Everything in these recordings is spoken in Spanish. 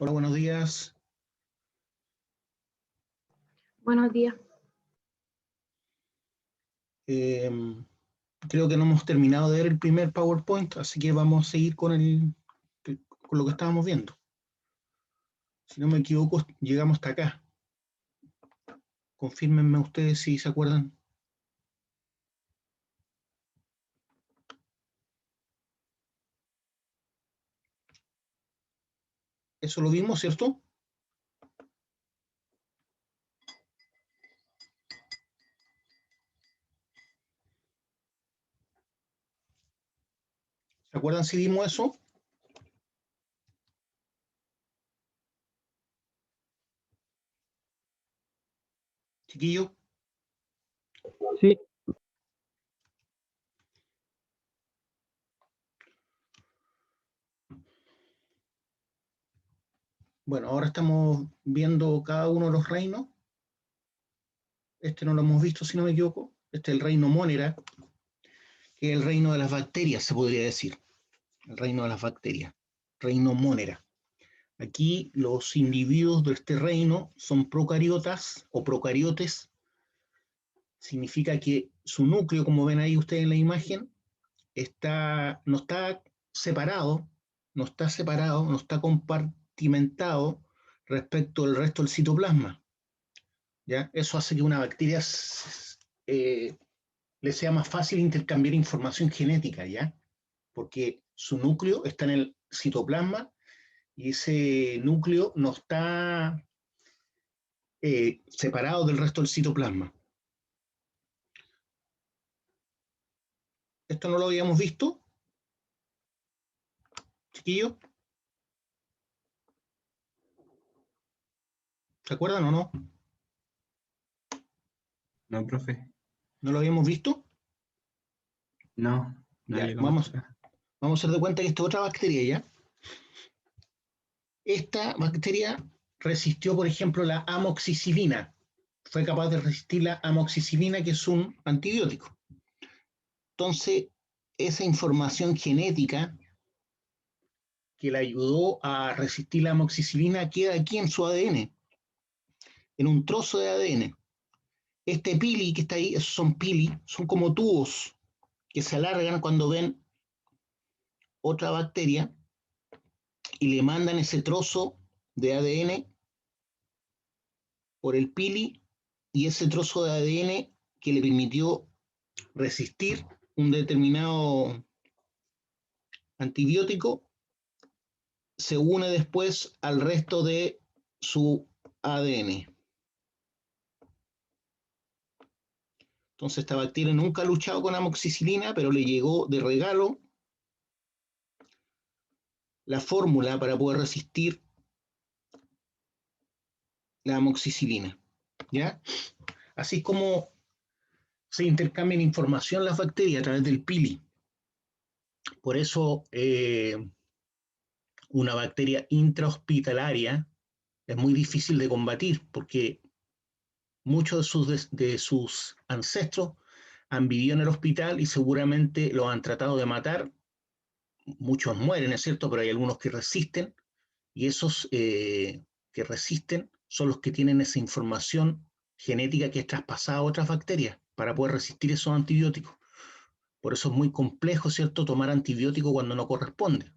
Hola, buenos días. Buenos días. Creo que no hemos terminado de ver el primer PowerPoint, así que vamos a seguir con lo que estábamos viendo. Si no me equivoco, llegamos hasta acá. Confírmenme ustedes si se acuerdan. Eso lo vimos, ¿cierto? ¿Se acuerdan si vimos eso? Chiquillo. Sí. Bueno, ahora estamos viendo cada uno de los reinos. Este no lo hemos visto, si no me equivoco. Este es el reino Monera, que es el reino de las bacterias, se podría decir. El reino de las bacterias. Reino Monera. Aquí los individuos de este reino son procariotas o procariotes. Significa que su núcleo, como ven ahí ustedes en la imagen, no está separado, no está compartimentado respecto al resto del citoplasma. ¿Ya? Eso hace que una bacteria le sea más fácil intercambiar información genética, ¿ya? Porque su núcleo está en el citoplasma y ese núcleo no está separado del resto del citoplasma. ¿Esto no lo habíamos visto, chiquillos? ¿Se acuerdan o no? No, profe. ¿No lo habíamos visto? No Ya, llegamos acá. vamos a hacer de cuenta que esta otra bacteria ya. Esta bacteria resistió, por ejemplo, la amoxicilina. Fue capaz de resistir la amoxicilina, que es un antibiótico. Entonces, esa información genética que le ayudó a resistir la amoxicilina queda aquí en su ADN, en un trozo de ADN. Este pili que está ahí, esos son pili, son como tubos que se alargan cuando ven otra bacteria y le mandan ese trozo de ADN por el pili, y ese trozo de ADN que le permitió resistir un determinado antibiótico se une después al resto de su ADN. Entonces esta bacteria nunca ha luchado con amoxicilina, pero le llegó de regalo la fórmula para poder resistir la amoxicilina, ¿ya? Así es como se intercambian información las bacterias a través del pili. Por eso una bacteria intrahospitalaria es muy difícil de combatir, porque muchos de sus ancestros han vivido en el hospital y seguramente los han tratado de matar. Muchos mueren, es cierto, pero hay algunos que resisten, y esos que resisten son los que tienen esa información genética que es traspasada a otras bacterias para poder resistir esos antibióticos. Por eso es muy complejo, ¿cierto?, tomar antibióticos cuando no corresponde.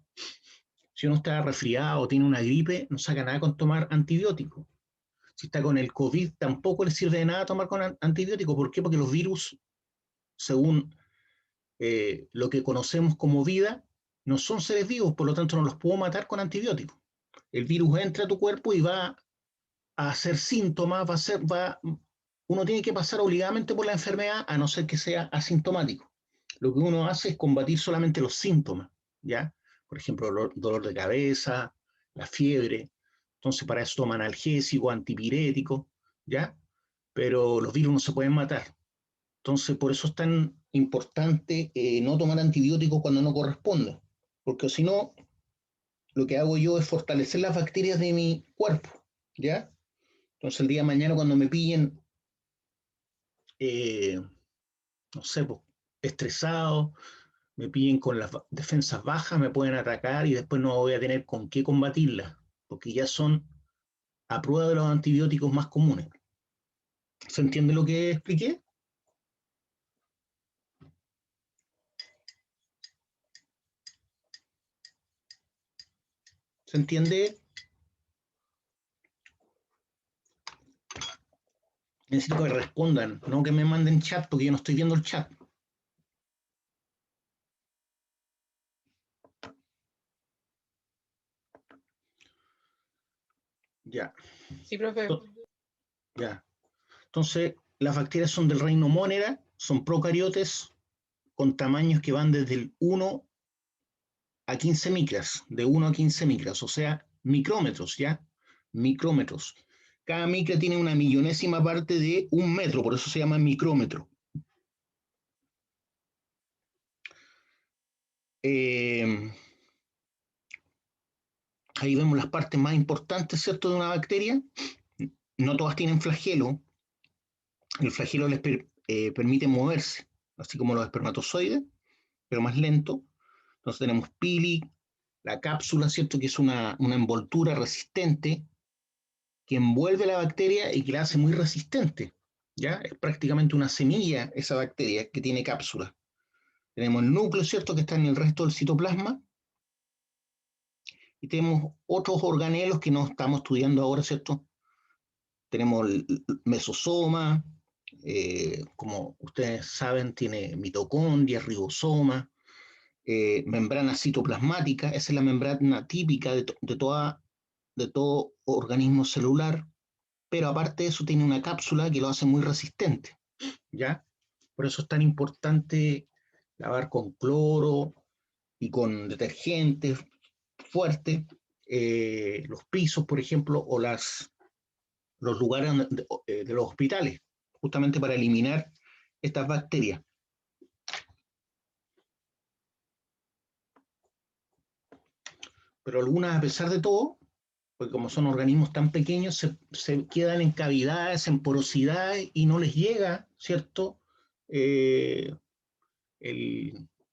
Si uno está resfriado o tiene una gripe, no saca nada con tomar antibióticos. Si está con el COVID, tampoco le sirve de nada tomar con antibióticos. ¿Por qué? Porque los virus, según lo que conocemos como vida, no son seres vivos, por lo tanto no los puedo matar con antibióticos. El virus entra a tu cuerpo y va a hacer síntomas, uno tiene que pasar obligadamente por la enfermedad, a no ser que sea asintomático. Lo que uno hace es combatir solamente los síntomas, ¿ya? Por ejemplo, dolor de cabeza, la fiebre. Entonces, para eso toman analgésico, antipirético, ¿ya? Pero los virus no se pueden matar. Entonces, por eso es tan importante no tomar antibióticos cuando no corresponde, porque si no, lo que hago yo es fortalecer las bacterias de mi cuerpo, ¿ya? Entonces, el día de mañana, cuando me pillen, eh, no sé, pues, estresado, me pillen con las defensas bajas, me pueden atacar y después no voy a tener con qué combatirlas. porque ya son a prueba de los antibióticos más comunes. ¿Se entiende lo que expliqué? ¿Se entiende? Necesito que me respondan, no que me manden chat, porque yo no estoy viendo el chat. Ya. Sí, profe. Ya. Entonces, las bacterias son del reino Monera, son procariotes con tamaños que van desde el 1 a 15 micras, de 1 a 15 micras, o sea, micrómetros, ¿ya? Micrómetros. Cada micra tiene una millonésima parte de un metro, por eso se llama micrómetro. Ahí vemos las partes más importantes, ¿cierto?, de una bacteria. No todas tienen flagelo. El flagelo les permite moverse, así como los espermatozoides, pero más lento. Entonces tenemos pili, la cápsula, ¿cierto?, que es una envoltura resistente que envuelve la bacteria y que la hace muy resistente. ¿Ya? Es prácticamente una semilla esa bacteria que tiene cápsula. Tenemos el núcleo, ¿cierto?, que está en el resto del citoplasma. Y tenemos otros organelos que no estamos estudiando ahora, ¿cierto? Tenemos el mesosoma, como ustedes saben, tiene mitocondria, ribosoma, membrana citoplasmática, esa es la membrana típica de todo organismo celular, pero aparte de eso tiene una cápsula que lo hace muy resistente, ¿ya? Por eso es tan importante lavar con cloro y con detergentes fuertes los pisos, por ejemplo, o los lugares de los hospitales, justamente para eliminar estas bacterias. Pero algunas, a pesar de todo, porque como son organismos tan pequeños, se quedan en cavidades, en porosidades, y no les llega, ¿cierto?, el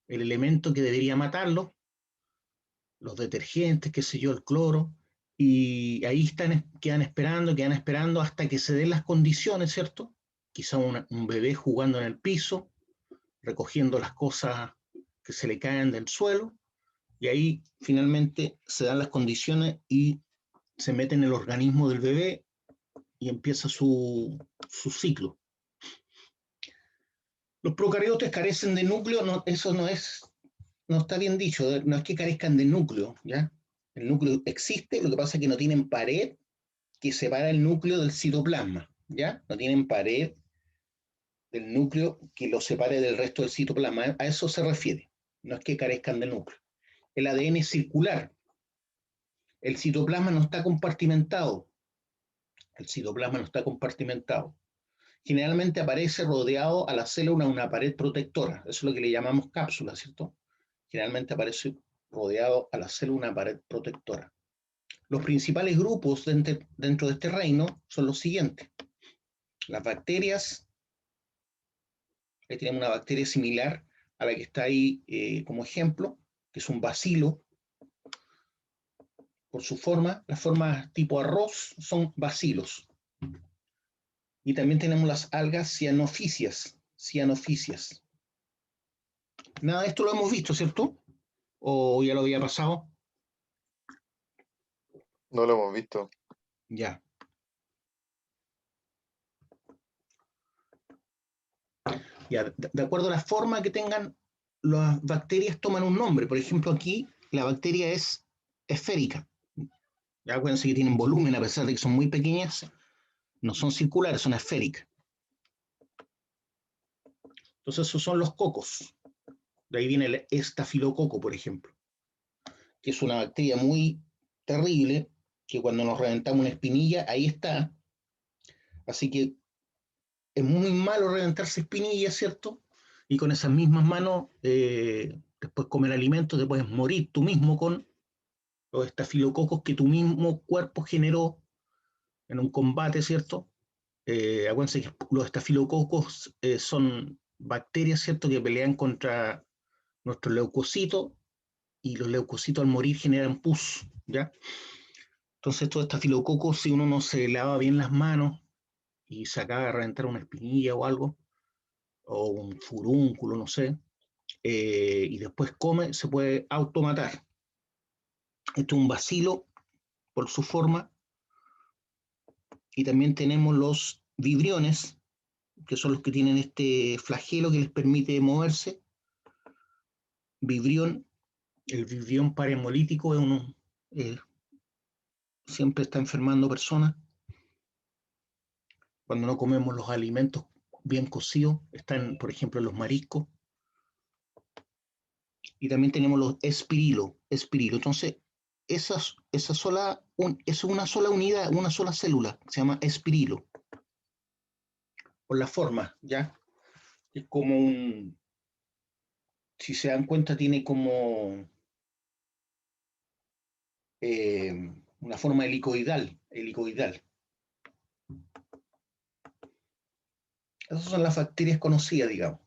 elemento que debería matarlos, los detergentes, qué sé yo, el cloro, y ahí quedan esperando hasta que se den las condiciones, ¿cierto? Quizá un bebé jugando en el piso, recogiendo las cosas que se le caen del suelo, y ahí finalmente se dan las condiciones y se mete en el organismo del bebé y empieza su ciclo. Los procariotes carecen de núcleo, no, eso no está bien dicho, no es que carezcan de núcleo, ¿ya? El núcleo existe, lo que pasa es que no tienen pared que separa el núcleo del citoplasma, ¿ya? No tienen pared del núcleo que lo separe del resto del citoplasma, a eso se refiere, no es que carezcan de núcleo. El ADN es circular, el citoplasma no está compartimentado, Generalmente aparece rodeado a la célula una pared protectora, eso es lo que le llamamos cápsula, ¿cierto? Generalmente aparece rodeado a la célula una pared protectora. Los principales grupos dentro de este reino son los siguientes. Las bacterias, ahí tenemos una bacteria similar a la que está ahí como ejemplo, que es un bacilo. Por su forma, las formas tipo arroz son bacilos. Y también tenemos las algas cianofisias. Nada de esto lo hemos visto, ¿cierto? ¿O ya lo había pasado? No lo hemos visto. Ya. Ya, de acuerdo a la forma que tengan, las bacterias toman un nombre. Por ejemplo, aquí la bacteria es esférica. Ya acuérdense que tienen volumen, a pesar de que son muy pequeñas, no son circulares, son esféricas. Entonces, esos son los cocos. De ahí viene el estafilococo, por ejemplo, que es una bacteria muy terrible, que cuando nos reventamos una espinilla, ahí está. Así que es muy malo reventarse espinillas, ¿cierto? Y con esas mismas manos, después comer alimentos, te puedes morir tú mismo con los estafilococos que tu mismo cuerpo generó en un combate, ¿cierto? Acuérdense que los estafilococos son bacterias, ¿cierto?, que pelean contra nuestros leucocitos, y los leucocitos al morir generan pus, ¿ya? Entonces, todo estafilococo, si uno no se lava bien las manos y se acaba de reventar una espinilla o algo, o un furúnculo, no sé, y después come, se puede automatar. Esto es un bacilo por su forma, y también tenemos los vibriones, que son los que tienen este flagelo que les permite moverse. Vibrión, el vibrión parahemolítico es uno, eh, siempre está enfermando personas. Cuando no comemos los alimentos bien cocidos, están, por ejemplo, los mariscos. Y también tenemos los espirilo. Entonces, es una sola unidad, una sola célula, se llama espirilo, por la forma, ¿ya? Es como un, si se dan cuenta, tiene como una forma helicoidal. Esas son las bacterias conocidas, digamos.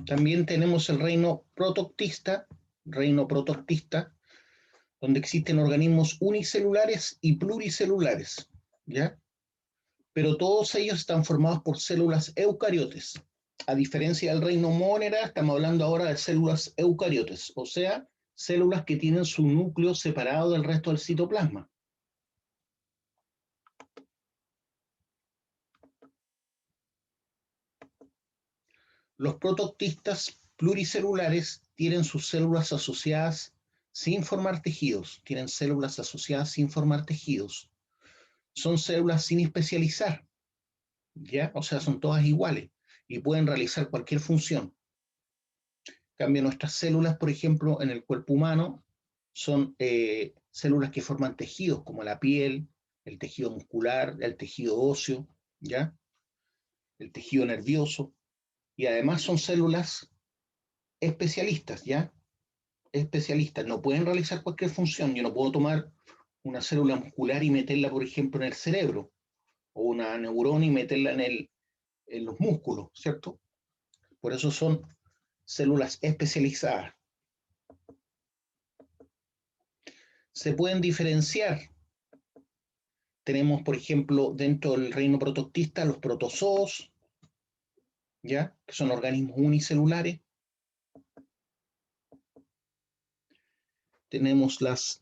También tenemos el reino protoctista, donde existen organismos unicelulares y pluricelulares, ¿ya? Pero todos ellos están formados por células eucariotes. A diferencia del reino monera, estamos hablando ahora de células eucariotes, o sea, células que tienen su núcleo separado del resto del citoplasma. Los protoctistas pluricelulares tienen sus células asociadas sin formar tejidos, son células sin especializar, ¿ya? O sea, son todas iguales y pueden realizar cualquier función. En cambio, nuestras células, por ejemplo, en el cuerpo humano, son células que forman tejidos, como la piel, el tejido muscular, el tejido óseo, ¿ya? El tejido nervioso, y además son células especialistas, ¿ya? Especialistas, no pueden realizar cualquier función. Yo no puedo tomar una célula muscular y meterla, por ejemplo, en el cerebro, o una neurona y meterla en los músculos, ¿cierto? Por eso son células especializadas. Se pueden diferenciar. Tenemos, por ejemplo, dentro del reino protoctista, los protozoos, ¿ya? Que son organismos unicelulares. Tenemos las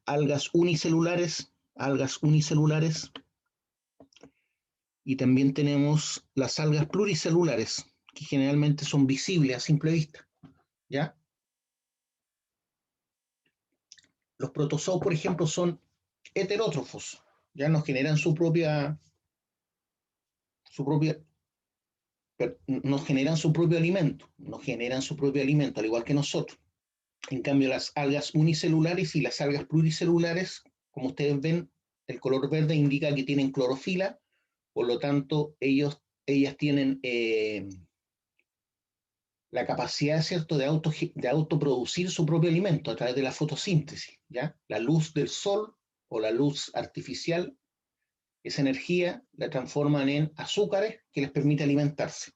algas unicelulares, y también tenemos las algas pluricelulares, que generalmente son visibles a simple vista, ¿ya? Los protozoos, por ejemplo, son heterótrofos, ya nos generan su propia, nos generan su propio alimento, al igual que nosotros. En cambio, las algas unicelulares y las algas pluricelulares, como ustedes ven, el color verde indica que tienen clorofila, por lo tanto, ellas tienen la capacidad, ¿cierto?, de autoproducir su propio alimento a través de la fotosíntesis, ¿ya? La luz del sol o la luz artificial, esa energía la transforman en azúcares que les permite alimentarse.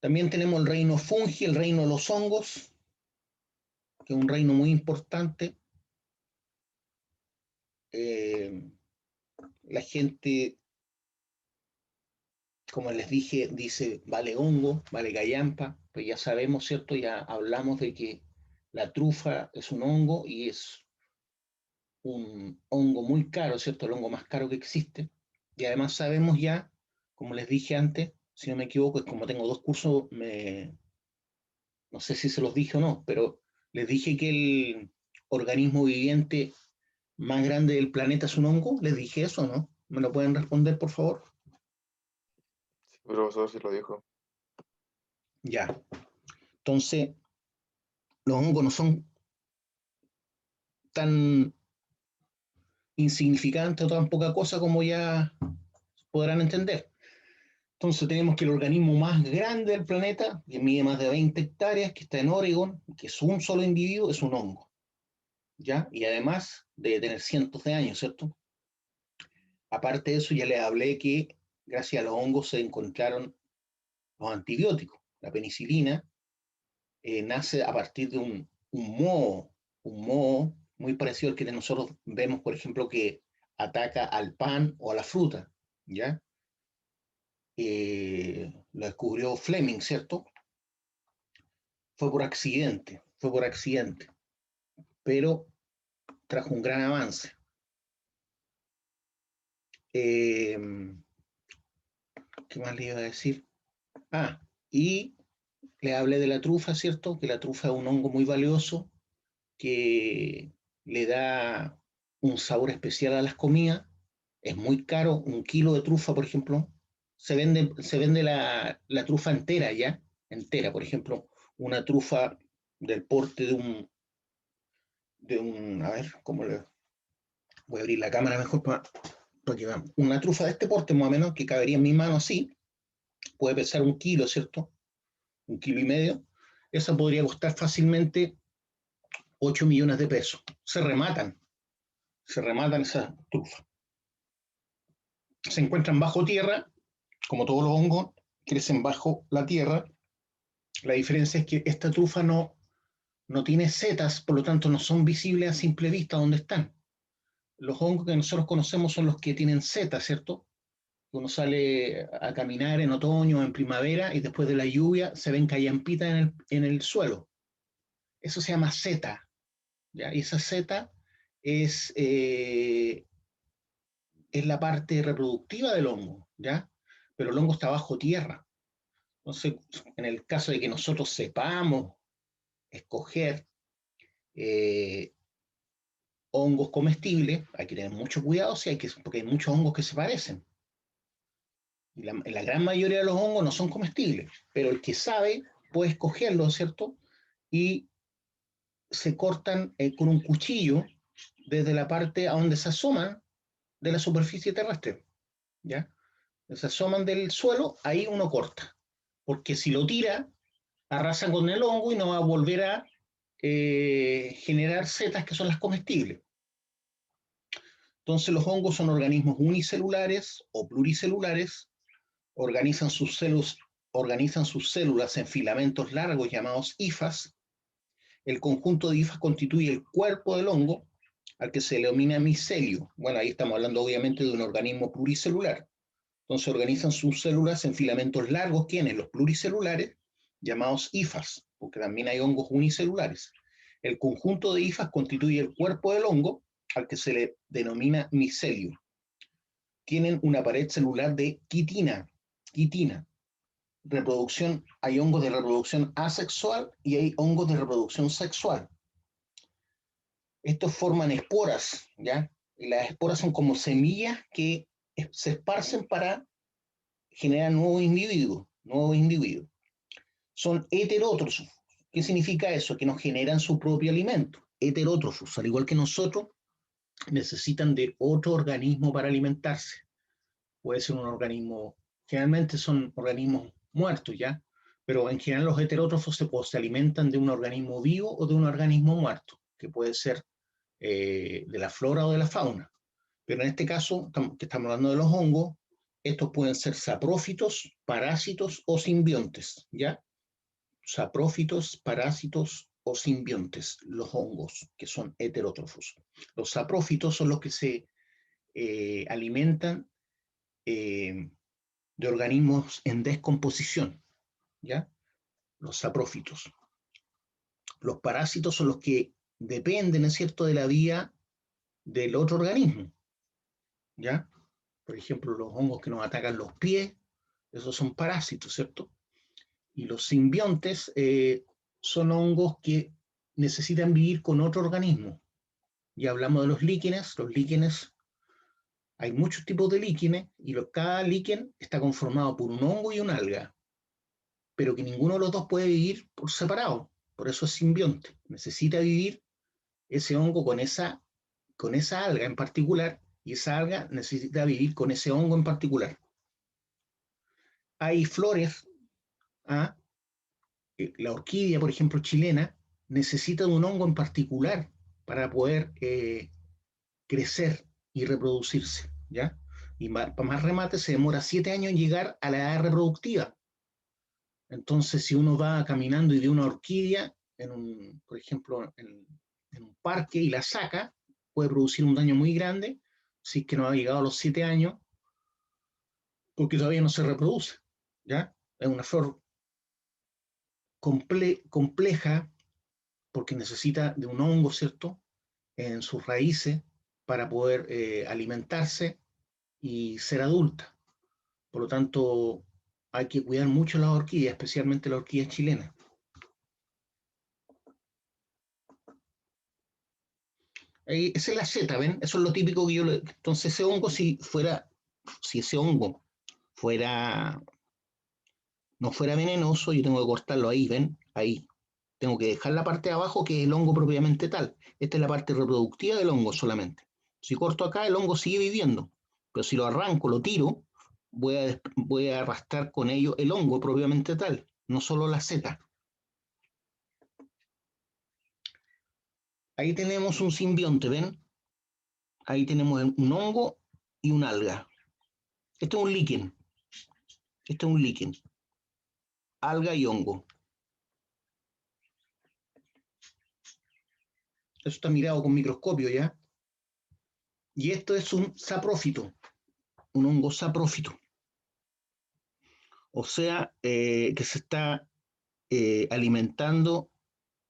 También tenemos el reino fungi, el reino de los hongos, que es un reino muy importante. La gente, como les dije, dice vale hongo, vale gallampa, pues ya sabemos, ¿cierto? Ya hablamos de que la trufa es un hongo y es un hongo muy caro, ¿cierto? El hongo más caro que existe. Y además sabemos ya, como les dije antes, si no me equivoco, es como tengo dos cursos, no sé si se los dije o no, pero les dije que el organismo viviente más grande del planeta es un hongo. ¿Les dije eso o no? ¿Me lo pueden responder, por favor? Sí, profesor, sí lo dijo. Ya. Entonces, los hongos no son tan insignificantes o tan poca cosa como ya podrán entender. Entonces tenemos que el organismo más grande del planeta, que mide más de 20 hectáreas, que está en Oregon, que es un solo individuo, es un hongo, ¿ya? Y además de tener cientos de años, ¿cierto? Aparte de eso, ya les hablé que gracias a los hongos se encontraron los antibióticos. La penicilina nace a partir de un moho muy parecido al que nosotros vemos, por ejemplo, que ataca al pan o a la fruta, ¿ya? Lo descubrió Fleming, ¿cierto? Fue por accidente, pero trajo un gran avance. ¿Qué más le iba a decir? Y le hablé de la trufa, ¿cierto? Que la trufa es un hongo muy valioso que le da un sabor especial a las comidas. Es muy caro, 1 kilo de trufa, por ejemplo. Se vende la trufa entera, ¿ya? Entera, por ejemplo, una trufa del porte a ver, ¿cómo le voy a abrir la cámara mejor para que veamos? Una trufa de este porte, más o menos, que cabería en mi mano así, puede pesar 1 kilo, ¿cierto? 1,5 kilos. Esa podría costar fácilmente 8 millones de pesos. Se rematan esas trufas. Se encuentran bajo tierra, como todos los hongos, crecen bajo la tierra. La diferencia es que esta trufa no tiene setas, por lo tanto no son visibles a simple vista donde están. Los hongos que nosotros conocemos son los que tienen setas, ¿cierto? Uno sale a caminar en otoño o en primavera y después de la lluvia se ven callampitas en el suelo. Eso se llama seta, ¿ya? Y esa seta es la parte reproductiva del hongo, ¿ya? Pero el hongo está bajo tierra. Entonces, en el caso de que nosotros sepamos escoger hongos comestibles, hay que tener mucho cuidado, porque hay muchos hongos que se parecen. Y la gran mayoría de los hongos no son comestibles, pero el que sabe puede escogerlo, ¿cierto? Y se cortan con un cuchillo desde la parte a donde se asoman de la superficie terrestre, ¿ya? Se asoman del suelo, ahí uno corta, porque si lo tira, arrasan con el hongo y no va a volver a generar setas que son las comestibles. Entonces los hongos son organismos unicelulares o pluricelulares, organizan sus células en filamentos largos llamados hifas. El conjunto de hifas constituye el cuerpo del hongo, al que se denomina micelio. Bueno, ahí estamos hablando obviamente de un organismo pluricelular. Entonces organizan sus células en filamentos largos, ¿quiénes? Los pluricelulares, llamados hifas, porque también hay hongos unicelulares. El conjunto de hifas constituye el cuerpo del hongo, al que se le denomina micelio. Tienen una pared celular de quitina. Reproducción, hay hongos de reproducción asexual y hay hongos de reproducción sexual. Estos forman esporas, ¿ya? Y las esporas son como semillas que se esparcen para generar nuevos individuos. Son heterótrofos. ¿Qué significa eso? Que no generan su propio alimento. Heterótrofos, al igual que nosotros, necesitan de otro organismo para alimentarse. Puede ser un organismo, generalmente son organismos muertos, ¿ya? Pero en general los heterótrofos se alimentan de un organismo vivo o de un organismo muerto, que puede ser de la flora o de la fauna. Pero en este caso, que estamos hablando de los hongos, estos pueden ser saprófitos, parásitos o simbiontes, ¿ya? Saprófitos, parásitos o simbiontes, los hongos, que son heterótrofos. Los saprófitos son los que se alimentan de organismos en descomposición, ¿ya? Los saprófitos. Los parásitos son los que dependen, ¿es cierto?, de la vida del otro organismo, ¿ya? Por ejemplo, los hongos que nos atacan los pies, esos son parásitos, ¿cierto? Y los simbiontes son hongos que necesitan vivir con otro organismo. Ya hablamos de los líquenes. Los líquenes, hay muchos tipos de líquenes y cada líquen está conformado por un hongo y una alga, pero que ninguno de los dos puede vivir por separado. Por eso es simbionte. Necesita vivir ese hongo con esa alga en particular, y esa alga necesita vivir con ese hongo en particular. Hay flores, la orquídea, por ejemplo, chilena, necesita de un hongo en particular para poder crecer y reproducirse, ¿ya? Y para más remate se demora 7 años en llegar a la edad reproductiva. Entonces, si uno va caminando y ve una orquídea, por ejemplo, en un parque y la saca, puede producir un daño muy grande si es que no ha llegado a los 7 años, porque todavía no se reproduce, ¿ya? Es una flor compleja porque necesita de un hongo, ¿cierto?, en sus raíces para poder alimentarse y ser adulta. Por lo tanto, hay que cuidar mucho las orquídeas, especialmente la orquídea chilena. Esa es la seta, ¿ven? Eso es lo típico que yo le... Entonces ese hongo, si ese hongo fuera, no fuera venenoso, yo tengo que cortarlo ahí, ¿ven? Ahí. Tengo que dejar la parte de abajo, que es el hongo propiamente tal. Esta es la parte reproductiva del hongo solamente. Si corto acá, el hongo sigue viviendo. Pero si lo arranco, lo tiro, voy a arrastrar con ello el hongo propiamente tal, no solo la seta. Ahí tenemos un simbionte, ¿ven? Ahí tenemos un hongo y un alga. Este es un líquen. Este es un líquen. Alga y hongo. Eso está mirado con microscopio, ¿ya? Y esto es un saprófito, un hongo saprófito. O sea, que se está alimentando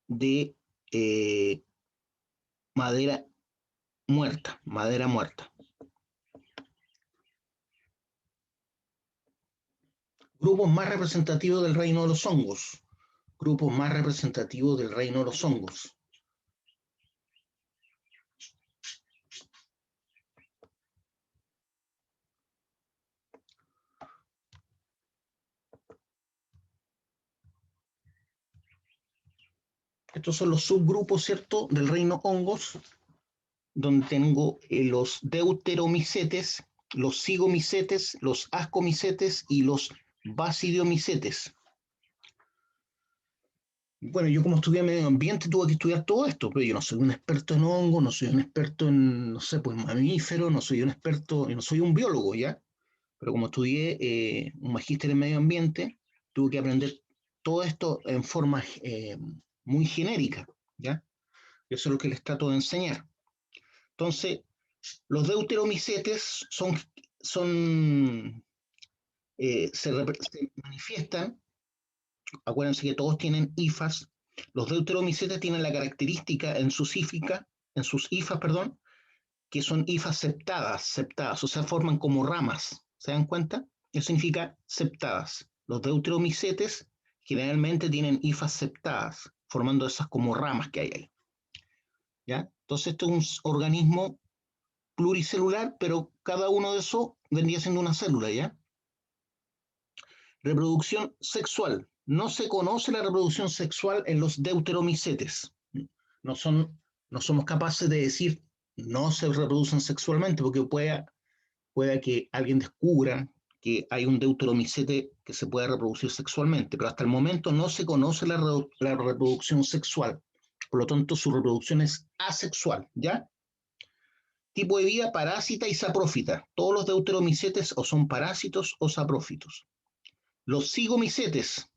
de madera muerta, madera muerta. Grupos más representativos del reino de los hongos. Grupos más representativos del reino de los hongos. Estos son los subgrupos, ¿cierto?, del reino hongos, donde tengo los deuteromicetes, los cigomicetes, los ascomicetes y los basidiomicetes. Bueno, yo como estudié medio ambiente tuve que estudiar todo esto, pero yo no soy un experto en hongo, no soy un experto en, no sé, pues mamíferos, no soy un experto, yo no soy un biólogo, ¿ya? Pero como estudié un magíster en medio ambiente, tuve que aprender todo esto en forma muy genérica, ¿ya? Eso es lo que les trato de enseñar. Entonces, los deuteromicetes se manifiestan, acuérdense que todos tienen hifas. Los deuteromicetes tienen la característica en sus hifas, perdón, que son hifas septadas, o sea, forman como ramas. ¿Se dan cuenta? Eso significa septadas. Los deuteromicetes generalmente tienen hifas septadas, formando esas como ramas que hay ahí. ¿Ya? Entonces, esto es un organismo pluricelular, pero cada uno de esos vendría siendo una célula, ¿ya? Reproducción sexual. No se conoce la reproducción sexual en los deuteromicetes. No somos capaces de decir no se reproducen sexualmente, porque pueda que alguien descubra que hay un deuteromicete que se puede reproducir sexualmente, pero hasta el momento no se conoce la reproducción sexual. Por lo tanto, su reproducción es asexual, ¿ya? Tipo de vida parásita y saprófita. Todos los deuteromicetes o son parásitos o saprófitos. Los cigomicetes,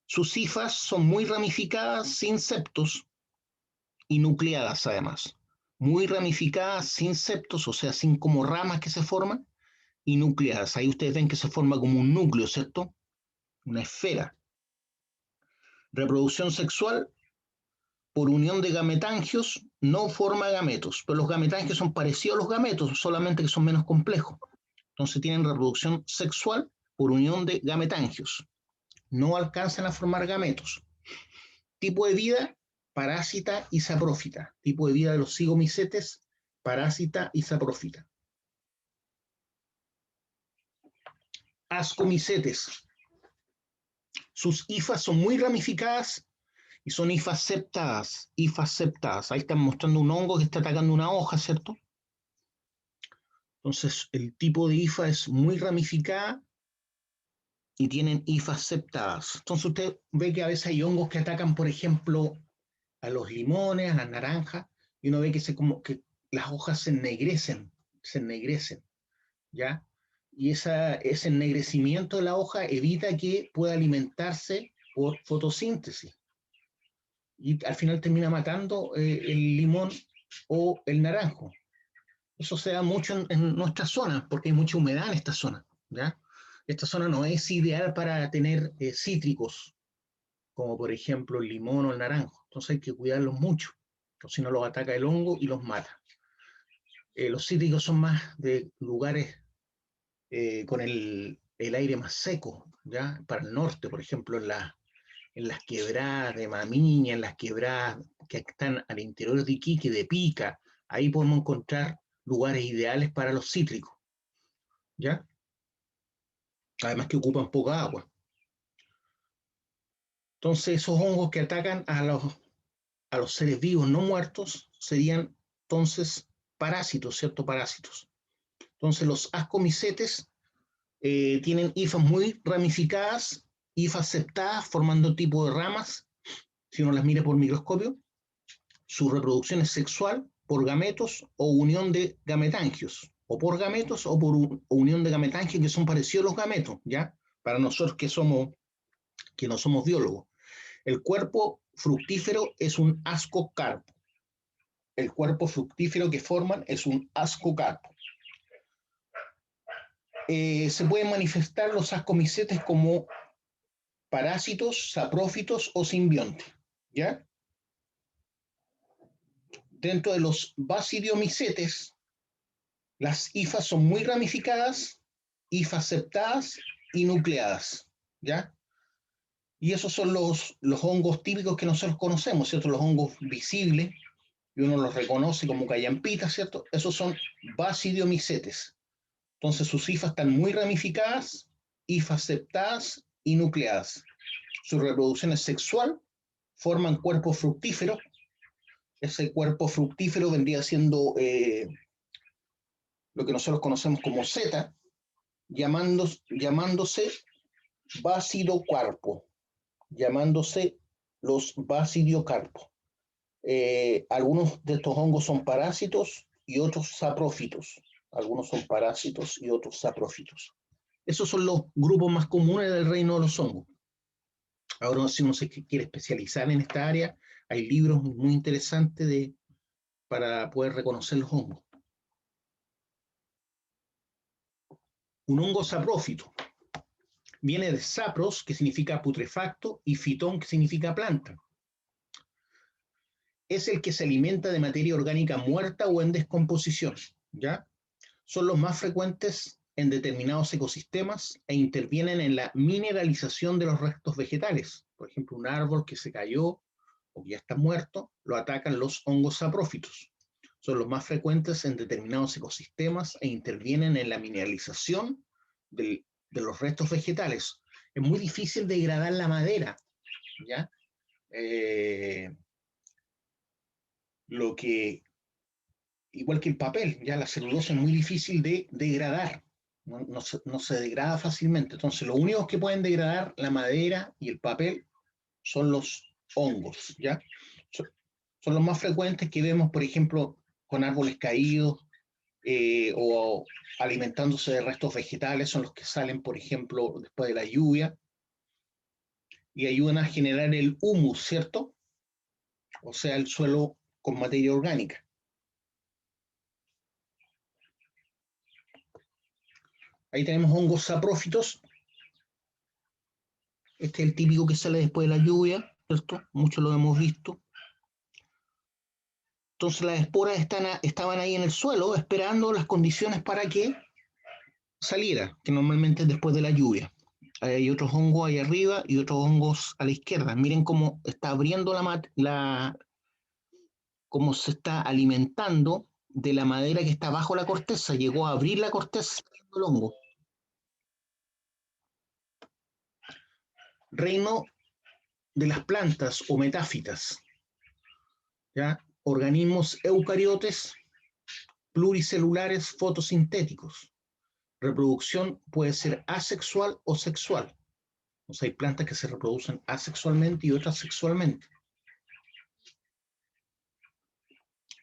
sus hifas son muy ramificadas, sin septos y nucleadas además. Muy ramificadas, sin septos, o sea, sin como ramas que se forman, y nucleadas. Ahí ustedes ven que se forma como un núcleo, ¿cierto? Una esfera. Reproducción sexual por unión de gametangios, no forma gametos, pero los gametangios son parecidos a los gametos, solamente que son menos complejos. Entonces tienen reproducción sexual por unión de gametangios. No alcanzan a formar gametos. Tipo de vida, parásita y saprófita. Tipo de vida de los cigomicetes, parásita y saprófita. Ascomicetes. Sus hifas son muy ramificadas y son hifas septadas. Hifas septadas. Ahí están mostrando un hongo que está atacando una hoja, ¿cierto? Entonces, el tipo de hifa es muy ramificada y tienen hifas septadas. Entonces, usted ve que a veces hay hongos que atacan, por ejemplo, a los limones, a las naranjas, y uno ve que las hojas se ennegrecen, ¿ya? y ese ennegrecimiento de la hoja evita que pueda alimentarse por fotosíntesis. Y al final termina matando el limón o el naranjo. Eso se da mucho en nuestra zona, porque hay mucha humedad en esta zona, ¿ya? Esta zona no es ideal para tener cítricos, como por ejemplo el limón o el naranjo. Entonces hay que cuidarlos mucho, o si no los ataca el hongo y los mata. Los cítricos son más de lugares con el aire más seco, ¿ya? Para el norte, por ejemplo, en las quebradas de Mamiña, en las quebradas que están al interior de Iquique, de Pica, ahí podemos encontrar lugares ideales para los cítricos, ¿ya? Además que ocupan poca agua. Entonces, esos hongos que atacan a los seres vivos no muertos serían entonces parásitos, ¿cierto? Parásitos. Entonces, los ascomicetes tienen hifas muy ramificadas, hifas septadas, formando tipo de ramas, si uno las mira por microscopio. Su reproducción es sexual por gametos o unión de gametangios, o por gametos o por unión de gametangios que son parecidos a los gametos, ¿ya? Para nosotros que no somos biólogos. El cuerpo fructífero es un ascocarpo. El cuerpo fructífero que forman es un ascocarpo. Se pueden manifestar los ascomicetes como parásitos, saprófitos o simbiontes, ¿ya? Dentro de los basidiomicetes, las hifas son muy ramificadas, hifas septadas y nucleadas, ¿ya? Y esos son los hongos típicos que nosotros conocemos, ¿cierto? Los hongos visibles, y uno los reconoce como callampitas, ¿cierto? Esos son basidiomicetes. Entonces sus hifas están muy ramificadas, hifas septadas y nucleadas. Su reproducción es sexual, forman cuerpos fructíferos. Ese cuerpo fructífero vendría siendo lo que nosotros conocemos como seta, llamándose basidocarpo, llamándose los basidiocarpos. Algunos de estos hongos son parásitos y otros saprófitos. Algunos son parásitos y otros saprófitos. Esos son los grupos más comunes del reino de los hongos. Ahora, si uno se quiere especializar en esta área, hay libros muy interesantes para poder reconocer los hongos. Un hongo saprófito viene de sapros, que significa putrefacto, y fitón, que significa planta. Es el que se alimenta de materia orgánica muerta o en descomposición, ¿ya? Son los más frecuentes en determinados ecosistemas e intervienen en la mineralización de los restos vegetales. Por ejemplo, un árbol que se cayó o que ya está muerto, lo atacan los hongos saprófitos. Son los más frecuentes en determinados ecosistemas e intervienen en la mineralización de los restos vegetales. Es muy difícil degradar la madera, ¿ya? Lo que, igual que el papel, ya la celulosa es muy difícil de degradar, no se degrada fácilmente. Entonces, los únicos que pueden degradar la madera y el papel son los hongos, ¿ya? Son los más frecuentes que vemos, por ejemplo, con árboles caídos o alimentándose de restos vegetales, son los que salen, por ejemplo, después de la lluvia y ayudan a generar el humus, ¿cierto? O sea, el suelo con materia orgánica. Ahí tenemos hongos saprófitos. Este es el típico que sale después de la lluvia, ¿cierto? Muchos lo hemos visto. Entonces las esporas estaban ahí en el suelo esperando las condiciones para que saliera, que normalmente es después de la lluvia. Hay otros hongos ahí arriba y otros hongos a la izquierda. Miren cómo está abriendo cómo se está alimentando de la madera que está bajo la corteza. Llegó a abrir la corteza el hongo. Reino de las plantas o metáfitas, ¿ya? Organismos eucariotes pluricelulares fotosintéticos. Reproducción puede ser asexual o sexual. O sea, hay plantas que se reproducen asexualmente y otras sexualmente.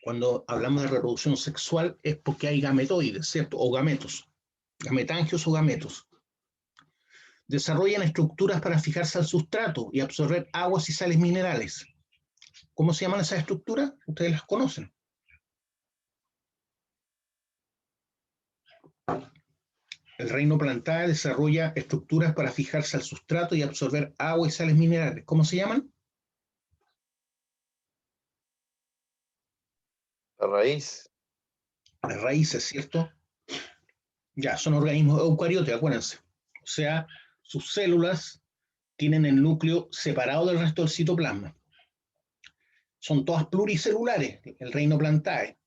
Cuando hablamos de reproducción sexual es porque hay gametoides, ¿cierto? O gametos. gametangios o gametos. Desarrollan estructuras para fijarse al sustrato y absorber aguas y sales minerales. ¿Cómo se llaman esas estructuras? Ustedes las conocen. El reino Plantae desarrolla estructuras para fijarse al sustrato y absorber agua y sales minerales. ¿Cómo se llaman? La raíz. Las raíces, ¿cierto? Ya, son organismos eucariotas, acuérdense. O sea, sus células tienen el núcleo separado del resto del citoplasma. Son todas pluricelulares, el reino Plantae.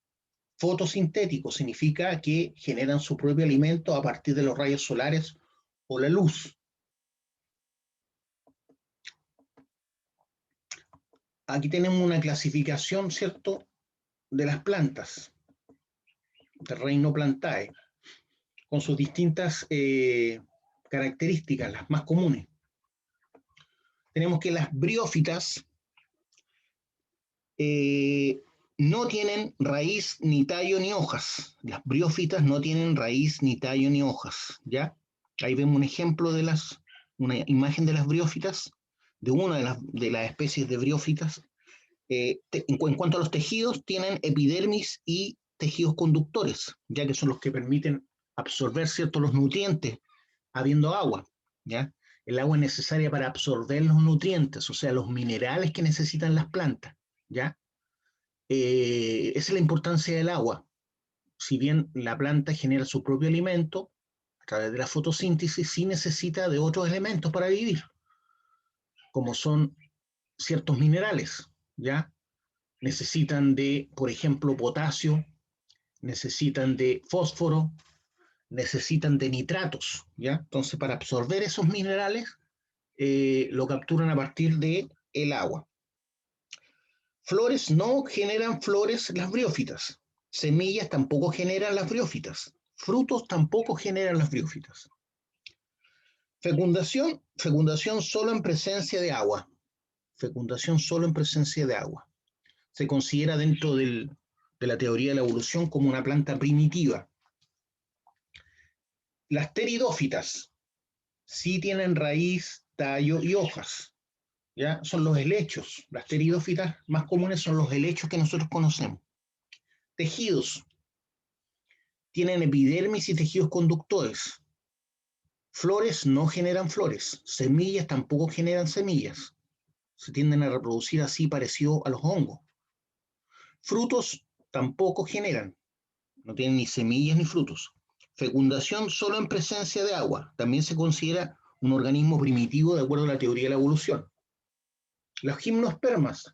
Fotosintético significa que generan su propio alimento a partir de los rayos solares o la luz. Aquí tenemos una clasificación, ¿cierto?, de las plantas del reino Plantae, con sus distintas características, las más comunes. Tenemos que las briófitas no tienen raíz, ni tallo, ni hojas. Las briófitas no tienen raíz, ni tallo, ni hojas, ¿ya? Ahí vemos un ejemplo de una imagen de las briófitas, de una de las especies de briófitas. En cuanto a los tejidos, tienen epidermis y tejidos conductores, ya que son los que permiten absorber ciertos los nutrientes, habiendo agua, ¿ya? El agua es necesaria para absorber los nutrientes, o sea, los minerales que necesitan las plantas, ¿ya? Esa es la importancia del agua. Si bien la planta genera su propio alimento, a través de la fotosíntesis, sí necesita de otros elementos para vivir, como son ciertos minerales, ¿ya? Necesitan de, por ejemplo, potasio, necesitan de fósforo, necesitan de nitratos, ¿ya? Entonces, para absorber esos minerales, lo capturan a partir de el agua. Flores no generan flores las briófitas. Semillas tampoco generan las briófitas. Frutos tampoco generan las briófitas. Fecundación solo en presencia de agua. Fecundación solo en presencia de agua. Se considera dentro de la teoría de la evolución como una planta primitiva. Las pteridófitas sí tienen raíz, tallo y hojas. ¿Ya? Son los helechos. Las pteridófitas más comunes son los helechos que nosotros conocemos. Tejidos. Tienen epidermis y tejidos conductores. Flores no generan flores. Semillas tampoco generan semillas. Se tienden a reproducir así parecido a los hongos. Frutos tampoco generan. No tienen ni semillas ni frutos. Fecundación solo en presencia de agua. También se considera un organismo primitivo de acuerdo a la teoría de la evolución. Los gimnospermas.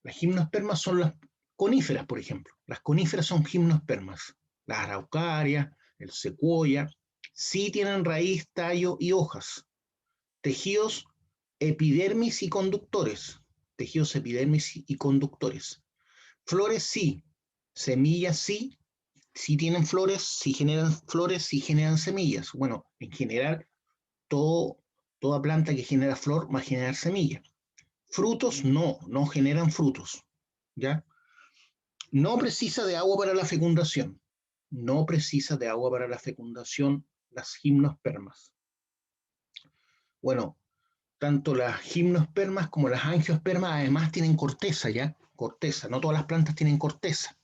Las gimnospermas son las coníferas, por ejemplo. Las coníferas son gimnospermas. Las araucarias, el secuoya, sí tienen raíz, tallo y hojas. Tejidos epidermis y conductores. Tejidos epidermis y conductores. Flores sí. Semillas sí. Sí tienen flores, sí generan semillas. Bueno, en general, toda planta que genera flor va a generar semillas. Frutos no generan frutos, ¿ya? No precisa de agua para la fecundación. No precisa de agua para la fecundación las gimnospermas. Bueno, tanto las gimnospermas como las angiospermas además tienen corteza, ¿ya? Corteza, no todas las plantas tienen corteza.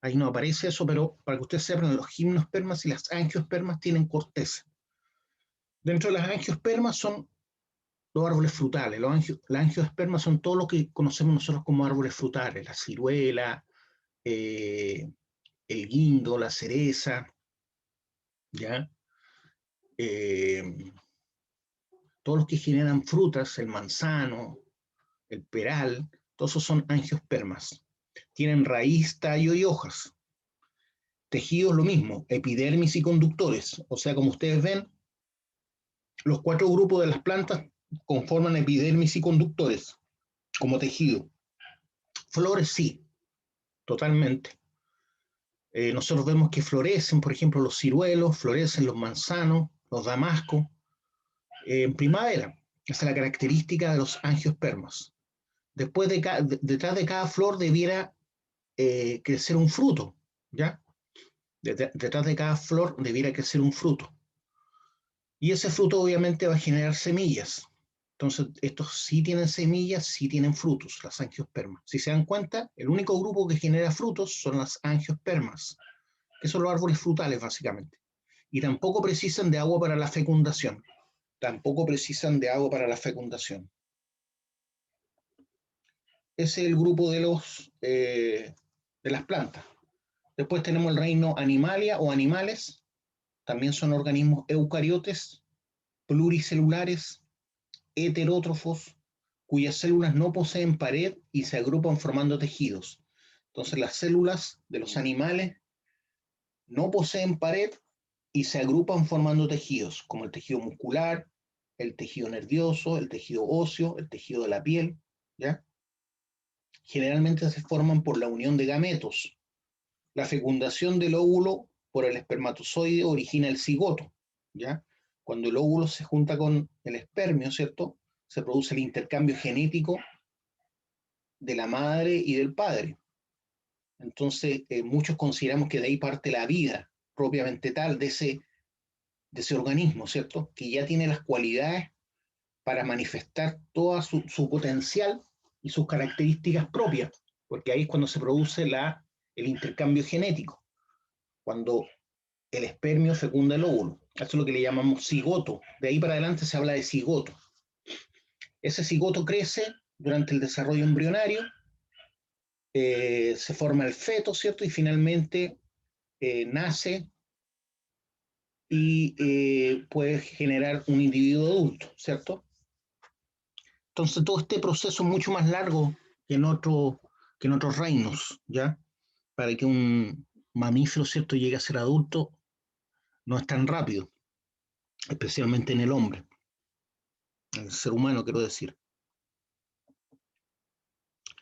Ahí no aparece eso, pero para que ustedes sepan, los gimnospermas y las angiospermas tienen corteza. Dentro de las angiospermas son los árboles frutales. Las angiospermas son todo lo que conocemos nosotros como árboles frutales, la ciruela, el guindo, la cereza, ¿ya? Todos los que generan frutas, el manzano, el peral, todos esos son angiospermas. Tienen raíz, tallo y hojas. Tejidos lo mismo, epidermis y conductores. O sea, como ustedes ven, los 4 grupos de las plantas conforman epidermis y conductores como tejido. Flores sí, totalmente. Nosotros vemos que florecen, por ejemplo, los ciruelos, florecen los manzanos, los damascos, en primavera. Esa es la característica de los angiospermas. Después detrás de cada flor debiera crecer un fruto, ¿ya? Detrás de cada flor debiera crecer un fruto. Y ese fruto obviamente va a generar semillas. Entonces, estos sí tienen semillas, sí tienen frutos, las angiospermas. Si se dan cuenta, el único grupo que genera frutos son las angiospermas, que son los árboles frutales básicamente. Y tampoco precisan de agua para la fecundación. Tampoco precisan de agua para la fecundación. Ese es el grupo de las plantas. Después tenemos el reino Animalia o animales. También son organismos eucariotes, pluricelulares, heterótrofos, cuyas células no poseen pared y se agrupan formando tejidos. Entonces las células de los animales no poseen pared y se agrupan formando tejidos, como el tejido muscular, el tejido nervioso, el tejido óseo, el tejido de la piel, ¿ya? Generalmente se forman por la unión de gametos. La fecundación del óvulo por el espermatozoide origina el cigoto, ¿ya? Cuando el óvulo se junta con el espermio, ¿cierto? Se produce el intercambio genético de la madre y del padre. Entonces, muchos consideramos que de ahí parte la vida propiamente tal de ese organismo, ¿cierto? Que ya tiene las cualidades para manifestar todo su potencial y sus características propias, porque ahí es cuando se produce el intercambio genético, cuando el espermio fecunda el óvulo. Eso es lo que le llamamos cigoto. De ahí para adelante se habla de cigoto. Ese cigoto crece durante el desarrollo embrionario, se forma el feto, ¿cierto? Y finalmente nace y puede generar un individuo adulto, ¿cierto? Entonces todo este proceso es mucho más largo que en otros reinos, ¿ya? Para que un mamífero, ¿cierto?, llegue a ser adulto, no es tan rápido, especialmente en el hombre, en el ser humano, quiero decir.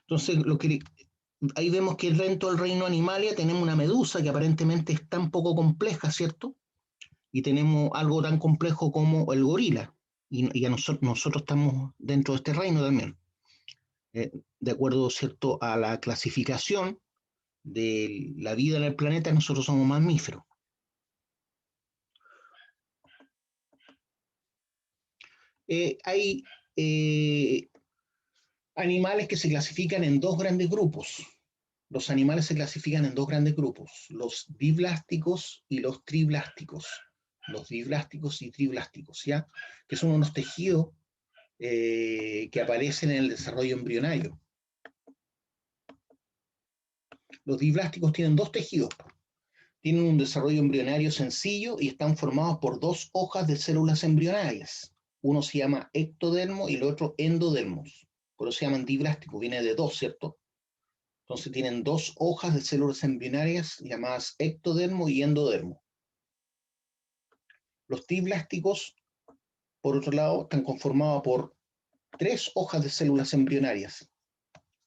Entonces, ahí vemos que dentro del reino Animalia tenemos una medusa que aparentemente es tan poco compleja, ¿cierto? Y tenemos algo tan complejo como el gorila. Y nosotros estamos dentro de este reino también. De acuerdo, ¿cierto?, a la clasificación de la vida en el planeta, nosotros somos mamíferos. Hay animales que se clasifican en dos grandes grupos. Los animales se clasifican en dos grandes grupos, los diblásticos y los triblásticos. Los diblásticos y triblásticos, ¿ya? Que son unos tejidos que aparecen en el desarrollo embrionario. Los diblásticos tienen dos tejidos. Tienen un desarrollo embrionario sencillo y están formados por dos hojas de células embrionarias. Uno se llama ectodermo y el otro endodermos. Por eso se llaman diblásticos, viene de dos, ¿cierto? Entonces tienen dos hojas de células embrionarias llamadas ectodermo y endodermo. Los triblásticos, por otro lado, están conformados por tres hojas de células embrionarias.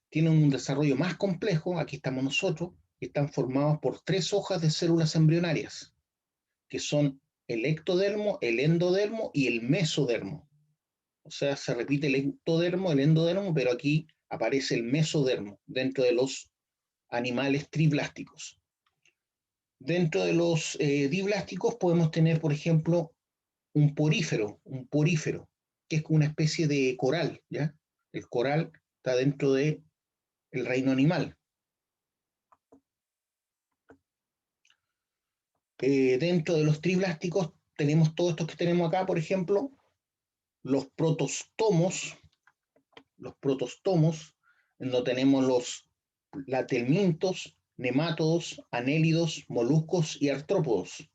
Tienen un desarrollo más complejo, aquí estamos nosotros, y están formados por tres hojas de células embrionarias, que son el ectodermo, el endodermo y el mesodermo. O sea, se repite el ectodermo, el endodermo, pero aquí aparece el mesodermo dentro de los animales triblásticos. Dentro de los diblásticos podemos tener, por ejemplo, un porífero, que es una especie de coral, ¿ya? El coral está dentro del reino animal. Dentro de los triblásticos tenemos todos estos que tenemos acá, por ejemplo, los protostomos, en donde tenemos los latelmintos, nemátodos, anélidos, moluscos y artrópodos.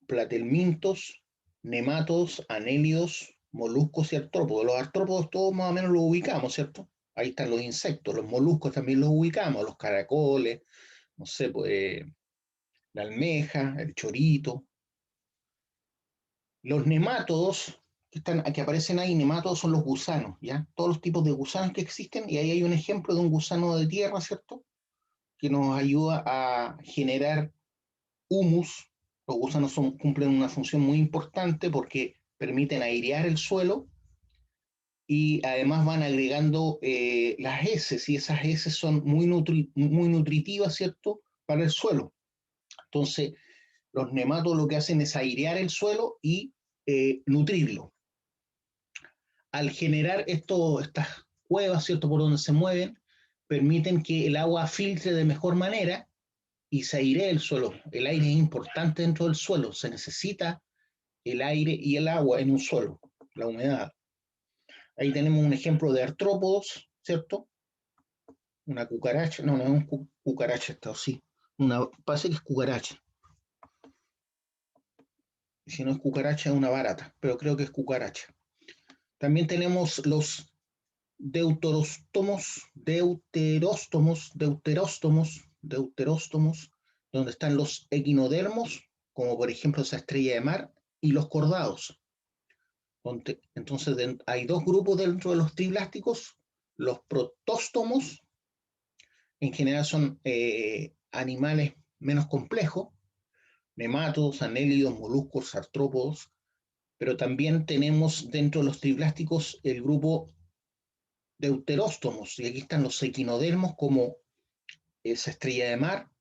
Platelmintos, nemátodos, anélidos, moluscos y artrópodos. Los artrópodos todos más o menos los ubicamos, ¿cierto? Ahí están los insectos, los moluscos también los ubicamos, los caracoles, no sé, pues, la almeja, el chorito. Los nemátodos que aparecen ahí, nemátodos son los gusanos, ¿ya? Todos los tipos de gusanos que existen, y ahí hay un ejemplo de un gusano de tierra, ¿cierto? Que nos ayuda a generar humus. Los gusanos cumplen una función muy importante porque permiten airear el suelo y además van agregando las heces, y esas heces son muy nutritivas, ¿cierto?, para el suelo. Entonces, los nematos lo que hacen es airear el suelo y nutrirlo. Al generar estas cuevas, ¿cierto?, por donde se mueven, permiten que el agua filtre de mejor manera y se airee el suelo. El aire es importante dentro del suelo, se necesita el aire y el agua en un suelo, la humedad. Ahí tenemos un ejemplo de artrópodos, ¿cierto? Una cucaracha, no es un cucaracha, esto sí. Parece que es cucaracha. Si no es cucaracha, es una barata, pero creo que es cucaracha. También tenemos los deuteróstomos, donde están los equinodermos, como por ejemplo esa estrella de mar, y los cordados. Entonces hay dos grupos dentro de los triblásticos, los protóstomos, en general son animales menos complejos, nematodos, anélidos, moluscos, artrópodos, pero también tenemos dentro de los triblásticos el grupo deuteróstomos, y aquí están los equinodermos como esa estrella de mar,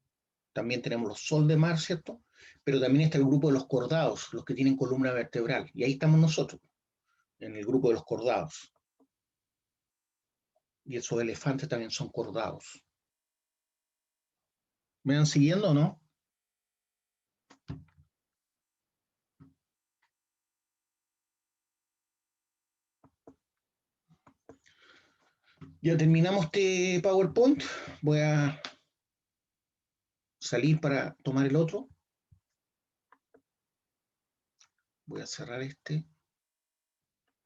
también tenemos los sol de mar, ¿cierto? Pero también está el grupo de los cordados, los que tienen columna vertebral, y ahí estamos nosotros, en el grupo de los cordados. Y esos elefantes también son cordados. ¿Me van siguiendo o no? Ya terminamos este PowerPoint. Voy a salir para tomar el otro. Voy a cerrar este.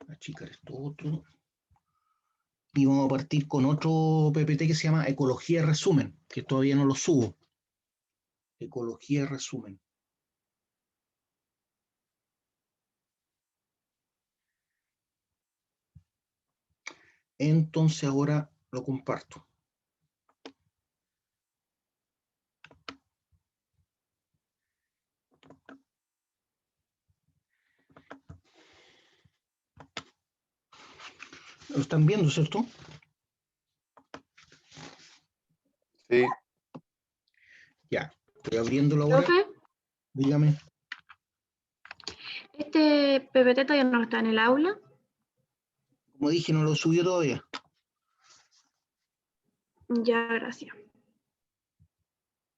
Achicar esto otro. Y vamos a partir con otro PPT que se llama Ecología Resumen, que todavía no lo subo. Ecología Resumen. Entonces ahora lo comparto. ¿Lo están viendo, cierto? Sí, Ya, estoy abriéndolo ahora. Profe, Dígame. este PPT todavía no está en el aula. Como dije, no lo subió todavía. Ya, gracias.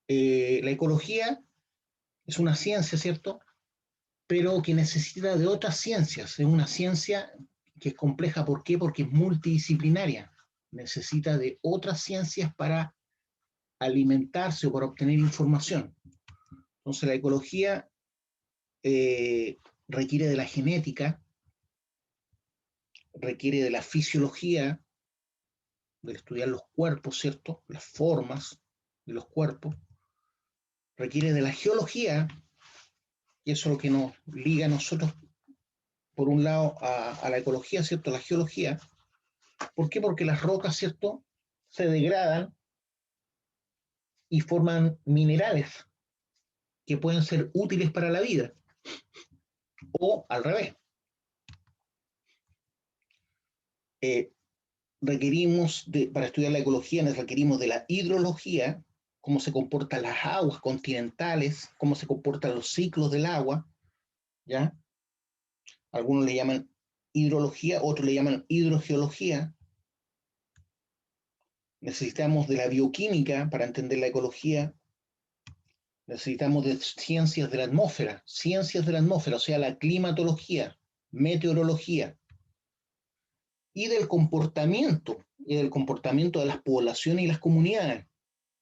La ecología es una ciencia, ¿cierto? Pero que necesita de otras ciencias. Es una ciencia que es compleja. ¿Por qué? Porque es multidisciplinaria. Necesita de otras ciencias para alimentarse o para obtener información. Entonces la ecología requiere de la genética, requiere de la fisiología, de estudiar los cuerpos, ¿cierto? Las formas de los cuerpos. Requiere de la geología, y eso es lo que nos liga a nosotros, por un lado, a la ecología, ¿cierto? La geología. ¿Por qué? Porque las rocas, ¿cierto?, se degradan y forman minerales que pueden ser útiles para la vida, o al revés. Para estudiar la ecología, requerimos de la hidrología, cómo se comportan las aguas continentales, cómo se comportan los ciclos del agua, ¿ya? Algunos le llaman hidrología, otros le llaman hidrogeología. Necesitamos de la bioquímica para entender la ecología. Necesitamos de ciencias de la atmósfera, o sea, la climatología, meteorología, y del comportamiento de las poblaciones y las comunidades.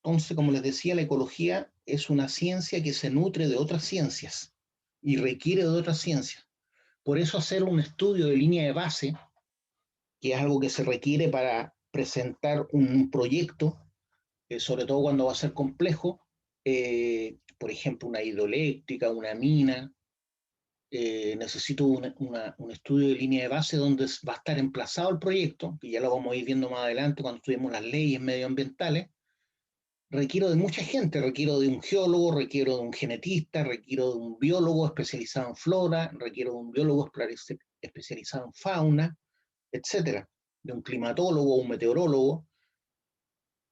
Entonces, como les decía, la ecología es una ciencia que se nutre de otras ciencias y requiere de otras ciencias. Por eso hacer un estudio de línea de base, que es algo que se requiere para presentar un proyecto, sobre todo cuando va a ser complejo, por ejemplo, una hidroeléctrica, una mina, necesito un estudio de línea de base donde va a estar emplazado el proyecto, que ya lo vamos a ir viendo más adelante cuando estudiemos las leyes medioambientales. Requiero de mucha gente, requiero de un geólogo, requiero de un genetista, requiero de un biólogo especializado en flora, requiero de un biólogo especializado en fauna, etcétera, de un climatólogo, un meteorólogo,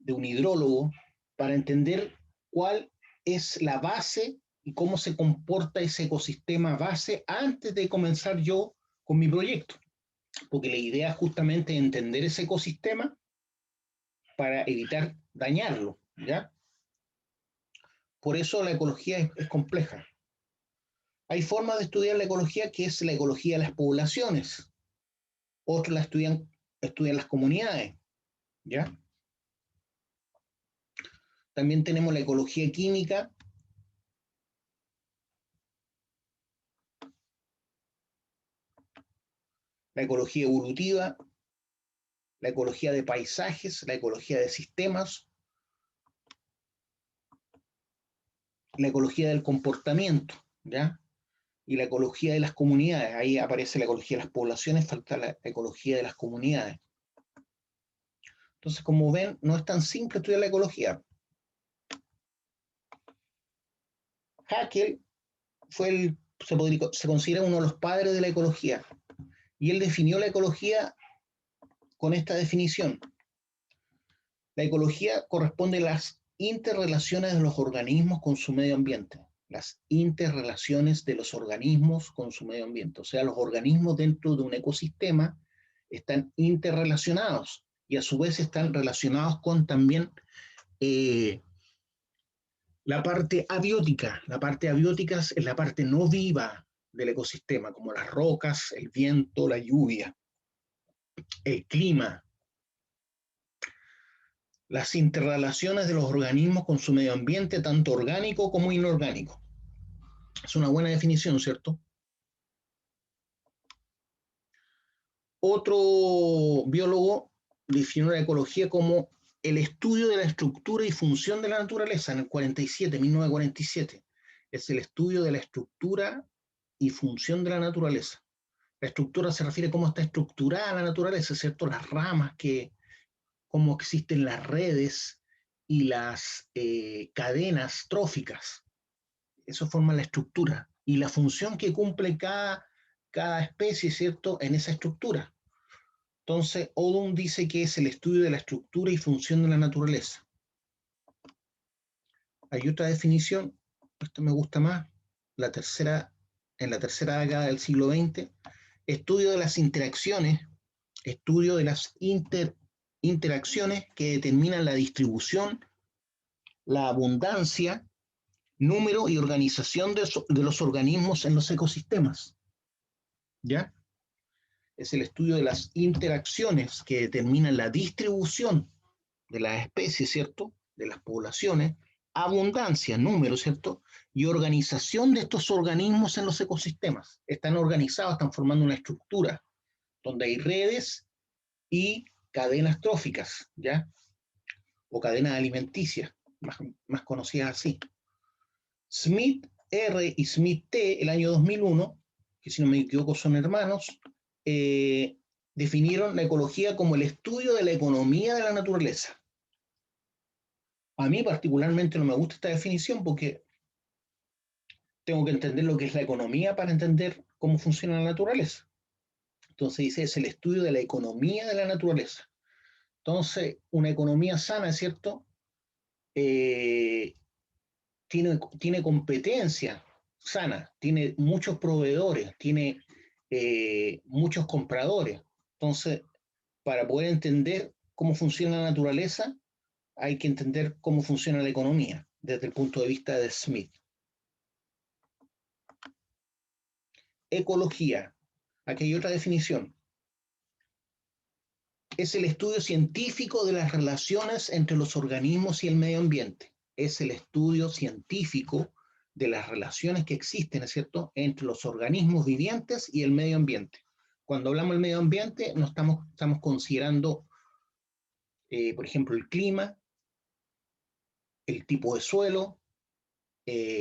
de un hidrólogo, para entender cuál es la base y cómo se comporta ese ecosistema base antes de comenzar yo con mi proyecto. Porque la idea es justamente entender ese ecosistema para evitar dañarlo, ¿ya? Por eso la ecología es compleja. Hay formas de estudiar la ecología que es la ecología de las poblaciones. Otros la estudian las comunidades, ¿ya? También tenemos la ecología química, la ecología evolutiva, la ecología de paisajes, la ecología de sistemas, la ecología del comportamiento, ¿ya? Y la ecología de las comunidades. Ahí aparece la ecología de las poblaciones, falta la ecología de las comunidades. Entonces, como ven, no es tan simple estudiar la ecología. Haeckel se considera uno de los padres de la ecología, y él definió la ecología con esta definición. La ecología corresponde a las interrelaciones de los organismos con su medio ambiente. Las interrelaciones de los organismos con su medio ambiente. O sea, los organismos dentro de un ecosistema están interrelacionados y a su vez están relacionados con también la parte abiótica. La parte abiótica es la parte no viva del ecosistema, como las rocas, el viento, la lluvia, el clima. Las interrelaciones de los organismos con su medio ambiente, tanto orgánico como inorgánico. Es una buena definición, ¿cierto? Otro biólogo definió la ecología como el estudio de la estructura y función de la naturaleza en el 1947. Es el estudio de la estructura y función de la naturaleza. La estructura se refiere a cómo está estructurada la naturaleza, ¿cierto? Las ramas, cómo existen las redes y las cadenas tróficas. Eso forma la estructura y la función que cumple cada especie, ¿cierto?, en esa estructura. Entonces, Odum dice que es el estudio de la estructura y función de la naturaleza. Hay otra definición, esta me gusta más, en la tercera década del siglo XX, estudio de las interacciones, interacciones que determinan la distribución, la abundancia, número y organización de los organismos en los ecosistemas. ¿Ya? Es el estudio de las interacciones que determinan la distribución de las especies, ¿cierto? De las poblaciones, abundancia, número, ¿cierto? Y organización de estos organismos en los ecosistemas. Están organizados, están formando una estructura donde hay redes y cadenas tróficas, ¿ya? O cadenas alimenticias, más conocidas así. Smith R. y Smith T., el año 2001, que si no me equivoco son hermanos, definieron la ecología como el estudio de la economía de la naturaleza. A mí particularmente no me gusta esta definición porque tengo que entender lo que es la economía para entender cómo funciona la naturaleza. Entonces dice, es el estudio de la economía de la naturaleza. Entonces, una economía sana, ¿cierto? Tiene competencia sana, tiene muchos proveedores, tiene muchos compradores. Entonces, para poder entender cómo funciona la naturaleza, hay que entender cómo funciona la economía desde el punto de vista de Smith. Ecología. Aquí hay otra definición. Es el estudio científico de las relaciones entre los organismos y el medio ambiente. Es el estudio científico de las relaciones que existen, ¿es cierto?, entre los organismos vivientes y el medio ambiente. Cuando hablamos del medio ambiente, no estamos considerando, por ejemplo, el clima, el tipo de suelo,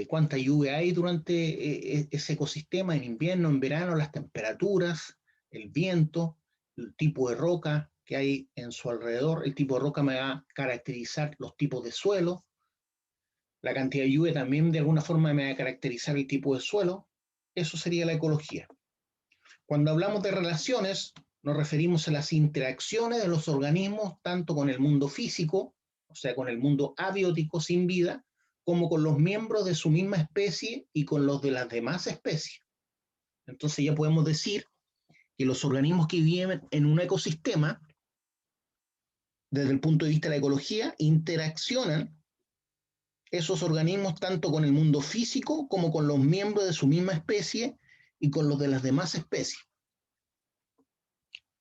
cuánta lluvia hay durante ese ecosistema, en invierno, en verano, las temperaturas, el viento, el tipo de roca que hay en su alrededor. El tipo de roca me va a caracterizar los tipos de suelo. La cantidad de lluvia también de alguna forma me va a caracterizar el tipo de suelo. Eso sería la ecología. Cuando hablamos de relaciones, nos referimos a las interacciones de los organismos tanto con el mundo físico, o sea, con el mundo abiótico sin vida, como con los miembros de su misma especie y con los de las demás especies. Entonces ya podemos decir que los organismos que viven en un ecosistema, desde el punto de vista de la ecología, interaccionan esos organismos tanto con el mundo físico como con los miembros de su misma especie y con los de las demás especies.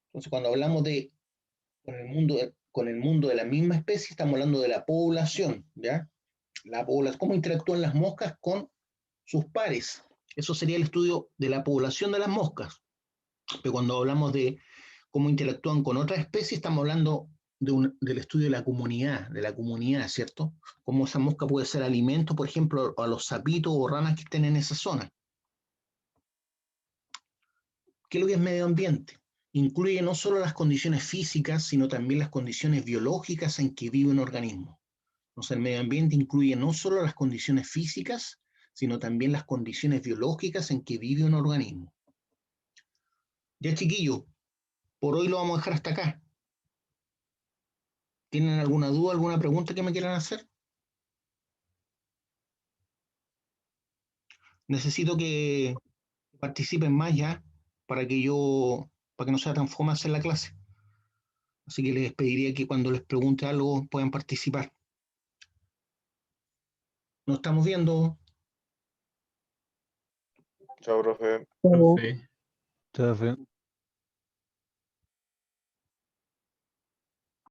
Entonces, cuando hablamos de con el mundo de la misma especie, estamos hablando de la población, ¿ya? La población, cómo interactúan las moscas con sus pares. Eso sería el estudio de la población de las moscas. Pero cuando hablamos de cómo interactúan con otras especies, estamos hablando del estudio de la comunidad, ¿cierto? Cómo esa mosca puede ser alimento, por ejemplo, a los sapitos o ranas que estén en esa zona. ¿Qué es lo que es medio ambiente? Incluye no solo las condiciones físicas, sino también las condiciones biológicas en que vive un organismo. Entonces, el medio ambiente incluye no solo las condiciones físicas, sino también las condiciones biológicas en que vive un organismo. Ya, chiquillos, por hoy lo vamos a dejar hasta acá. ¿Tienen alguna duda, alguna pregunta que me quieran hacer? Necesito que participen más ya para que no sea tan fome hacer la clase. Así que les pediría que cuando les pregunte algo puedan participar. Nos estamos viendo. Chao, profe. Profe. Profe.